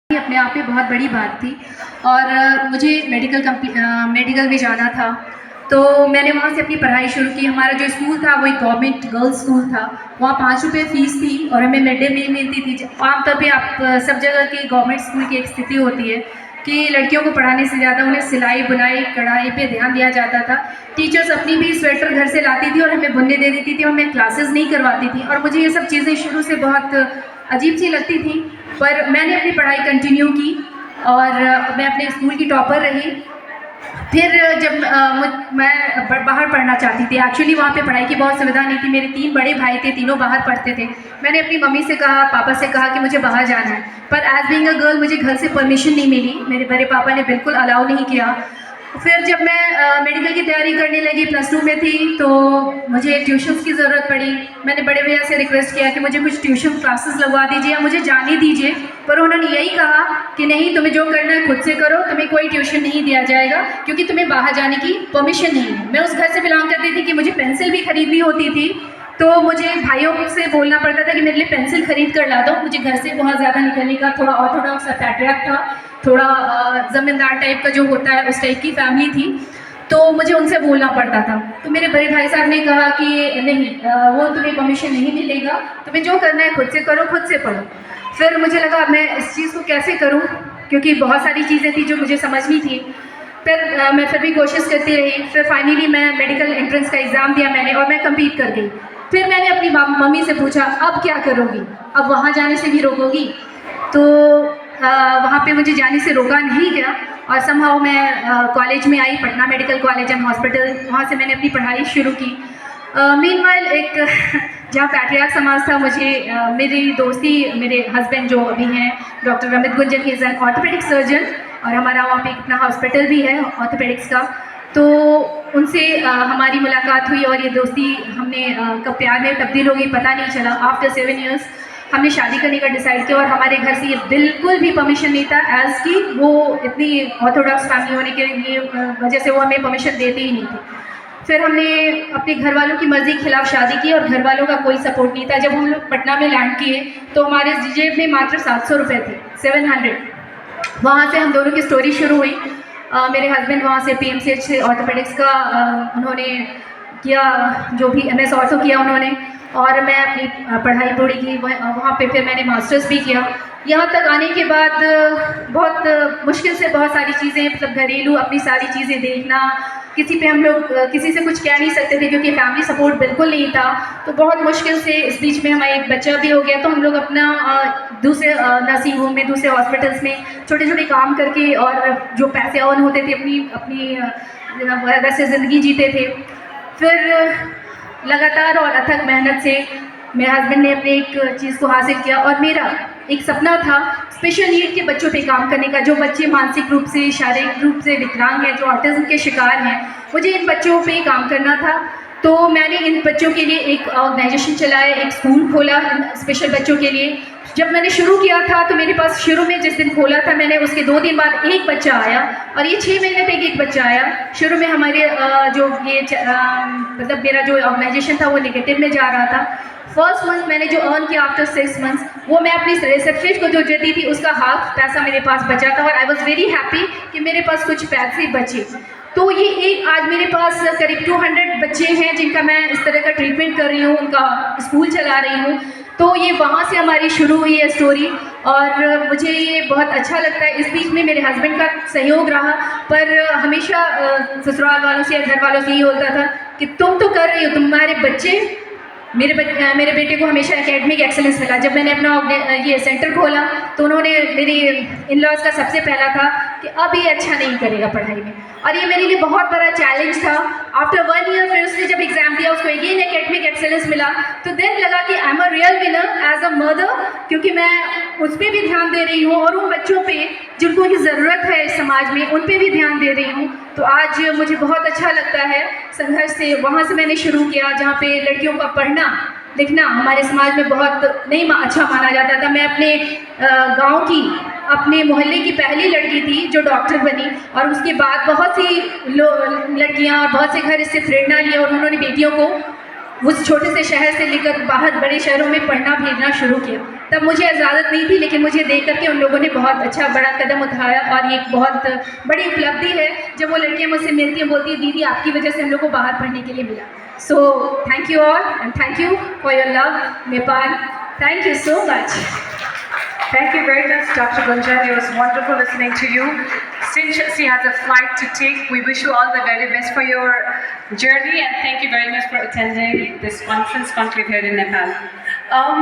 अपने आप में बहुत बड़ी बात थी। और मुझे मेडिकल में जाना था, तो मैंने वहाँ से अपनी पढ़ाई शुरू की। हमारा जो स्कूल था वो एक गवर्नमेंट गर्ल्स स्कूल था। वहाँ 5 रुपये फ़ीस थी और हमें मिड डे मील मिलती थी। आमतौर पे आप सब जगह की गवर्नमेंट स्कूल की एक स्थिति होती है कि लड़कियों को पढ़ाने से ज़्यादा उन्हें सिलाई बुनाई कढ़ाई पे ध्यान दिया जाता था। टीचर्स अपनी भी स्वेटर घर से लाती थी और हमें बुनने दे देती थी और हमें क्लासेस नहीं करवाती थी। और मुझे ये सब चीज़ें शुरू से बहुत अजीब सी लगती थी, पर मैंने अपनी पढ़ाई कंटिन्यू की और मैं अपने स्कूल की टॉपर रही। फिर जब मैं बाहर पढ़ना चाहती थी, एक्चुअली वहाँ पे पढ़ाई की बहुत सुविधा नहीं थी। मेरे 3 बड़े भाई थे, तीनों बाहर पढ़ते थे। मैंने अपनी मम्मी से कहा, पापा से कहा कि मुझे बाहर जाना है, पर एज बीइंग अ गर्ल मुझे घर से परमिशन नहीं मिली। मेरे बड़े पापा ने बिल्कुल अलाउ नहीं किया। फिर जब मैं मेडिकल की तैयारी करने लगी, प्लस 2 में थी, तो मुझे ट्यूशन्स की ज़रूरत पड़ी। मैंने बड़े भैया से रिक्वेस्ट किया कि मुझे कुछ ट्यूशन क्लासेस लगवा दीजिए या मुझे जाने दीजिए, पर उन्होंने यही कहा कि नहीं, तुम्हें जो करना है खुद से करो, तुम्हें कोई ट्यूशन नहीं दिया जाएगा क्योंकि तुम्हें बाहर जाने की परमिशन नहीं है। मैं उस घर से बिलोंग करती थी कि मुझे पेंसिल भी खरीदनी होती थी, तो मुझे भाइयों से बोलना पड़ता था कि मेरे लिए पेंसिल खरीद कर ला दो। मुझे घर से बहुत ज़्यादा निकलने का थोड़ा ऑर्थोडॉक्स पैट्रियार्क था, थोड़ा ज़मींदार टाइप का जो होता है उस टाइप की फैमिली थी, तो मुझे उनसे बोलना पड़ता था। तो मेरे बड़े भाई साहब ने कहा कि नहीं, वो तुम्हें परमिशन नहीं मिलेगा, तुम्हें जो करना है खुद से करो, खुद से पढ़ो। फिर मुझे लगा मैं इस चीज़ को कैसे करूँ, क्योंकि बहुत सारी चीज़ें थी जो मुझे समझनी थी। फिर मैं फिर भी कोशिश करती रही। फिर फाइनली मैं मेडिकल एंट्रेंस का एग्ज़ाम दिया मैंने और मैं कम्पीट कर गई। फिर मैंने अपनी मम्मी से पूछा, अब क्या करोगी, अब वहाँ जाने से भी रोकोगी? तो वहाँ पे मुझे जाने से रोका नहीं गया और समहाउ मैं कॉलेज में आई, Patna medical college and hospital. वहाँ से मैंने अपनी पढ़ाई शुरू की। मीनवाइल एक जहाँ पैट्रियार्क समाज था, मुझे मेरी दोस्ती, मेरे हस्बैंड जो अभी हैं doctor Amit Gunjan, he is an orthopaedic surgeon, और हमारा वहाँ पे अपना हॉस्पिटल भी है ऑर्थोपेडिक्स का। तो उनसे हमारी मुलाकात हुई और ये दोस्ती हमने कब प्यार में तब्दील हो गई पता नहीं चला। आफ्टर 7 ईयर्स हमने शादी करने का डिसाइड किया और हमारे घर से ये बिल्कुल भी परमिशन नहीं था, एज़ कि वो इतनी ऑर्थोडॉक्स फैमिली होने के लिए वजह से वो हमें परमिशन देते ही नहीं थे। फिर हमने अपने घर वालों की मर्ज़ी के खिलाफ शादी की और घर वालों का कोई सपोर्ट नहीं था। जब हम लोग पटना में लैंड किए तो हमारे जेब में मात्र 700 रुपये थे, 700। वहाँ से हम दोनों की स्टोरी शुरू हुई। मेरे हस्बैंड वहाँ से पीएमसीएच से ऑर्थोपेडिक्स का उन्होंने किया, जो भी एमएस ऑर्थो किया उन्होंने, और मैं अपनी पढ़ाई पूरी की। वहाँ पे फिर मैंने मास्टर्स भी किया। यहाँ तक आने के बाद बहुत मुश्किल से बहुत सारी चीज़ें, मतलब घरेलू अपनी सारी चीज़ें देखना, किसी पे हम लोग किसी से कुछ कह नहीं सकते थे क्योंकि फैमिली सपोर्ट बिल्कुल नहीं था। तो बहुत मुश्किल से इस बीच में हमारा एक बच्चा भी हो गया, तो हम लोग अपना दूसरे नर्सिंग होम में, दूसरे हॉस्पिटल्स में छोटे छोटे काम करके और जो पैसे अर्न होते थे अपनी अपनी वैसे ज़िंदगी जीते थे। फिर लगातार और अथक मेहनत से मेरे हस्बैंड ने अपने एक चीज़ को हासिल किया और मेरा एक सपना था स्पेशल नीड के बच्चों पे काम करने का, जो बच्चे मानसिक रूप से, शारीरिक रूप से विकलांग हैं, जो ऑटिज्म के शिकार हैं। मुझे इन बच्चों पे काम करना था, तो मैंने इन बच्चों के लिए एक ऑर्गेनाइजेशन चलाया, एक स्कूल खोला स्पेशल बच्चों के लिए। जब मैंने शुरू किया था तो मेरे पास शुरू में जिस दिन खोला था मैंने, उसके 2 दिन बाद एक बच्चा आया और ये 6 महीने तक एक बच्चा आया। शुरू में हमारे जो ये मतलब मेरा जो ऑर्गेनाइजेशन था वो नेगेटिव में जा रहा था। फर्स्ट मंथ मैंने जो अर्न किया आफ्टर 6 मंथ्स, वो मैं अपनी रिसेप्शनिस्ट को जो देती थी उसका हाफ पैसा मेरे पास बचा था और आई वॉज वेरी हैप्पी कि मेरे पास कुछ पैसे बचे। तो ये एक आज मेरे पास करीब 200 बच्चे हैं जिनका मैं इस तरह का ट्रीटमेंट कर रही हूँ, उनका स्कूल चला रही हूँ। तो ये वहाँ से हमारी शुरू हुई है स्टोरी और मुझे ये बहुत अच्छा लगता है। इस बीच में मेरे हस्बैंड का सहयोग रहा, पर हमेशा ससुराल वालों से या घर वालों से ये होता था कि तुम तो कर रही हो, तुम्हारे बच्चे, मेरे बेटे को हमेशा एकेडमिक एक्सेलेंस मिला। जब मैंने अपना ये सेंटर खोला तो उन्होंने, मेरी इन लॉज का सबसे पहला था कि अब ये अच्छा नहीं करेगा पढ़ाई में, और ये मेरे लिए बहुत बड़ा चैलेंज था। आफ्टर 1 ईयर फिर उसने जब एग्ज़ाम दिया उसको अगेन एकेडमिक एक्सेलेंस मिला, तो देन लगा कि I am a real winner as a mother, क्योंकि मैं उस पर भी ध्यान दे रही हूँ और उन बच्चों पे जिनको की ज़रूरत है इस समाज में उन पर भी ध्यान दे रही हूँ। तो आज मुझे बहुत अच्छा लगता है। संघर्ष से वहाँ से मैंने शुरू किया जहाँ पे लड़कियों का पढ़ना लिखना हमारे समाज में बहुत नहीं अच्छा माना जाता था। मैं अपने गांव की, अपने मोहल्ले की पहली लड़की थी जो डॉक्टर बनी, और उसके बाद बहुत सी लड़कियां और बहुत से घर इससे प्रेरणा लिए और उन्होंने बेटियों को उस छोटे से शहर से लेकर बाहर बड़े शहरों में पढ़ना भेजना शुरू किया। तब मुझे इजाज़त नहीं थी, लेकिन मुझे देख करके उन लोगों ने बहुत अच्छा बड़ा कदम उठाया और ये एक बहुत बड़ी उपलब्धि है जब वो लड़कियाँ मुझसे मिलती हैं, बोलती है दीदी आपकी वजह से हम लोग को बाहर पढ़ने के लिए मिला। So thank you all and thank you for your love Nepal. Thank you so much. Thank you very much, Dr. Gunjan. It was wonderful listening to you. Since she has a flight to take, we wish you all the very best for your journey, and thank you very much for attending this conference conclave here in Nepal.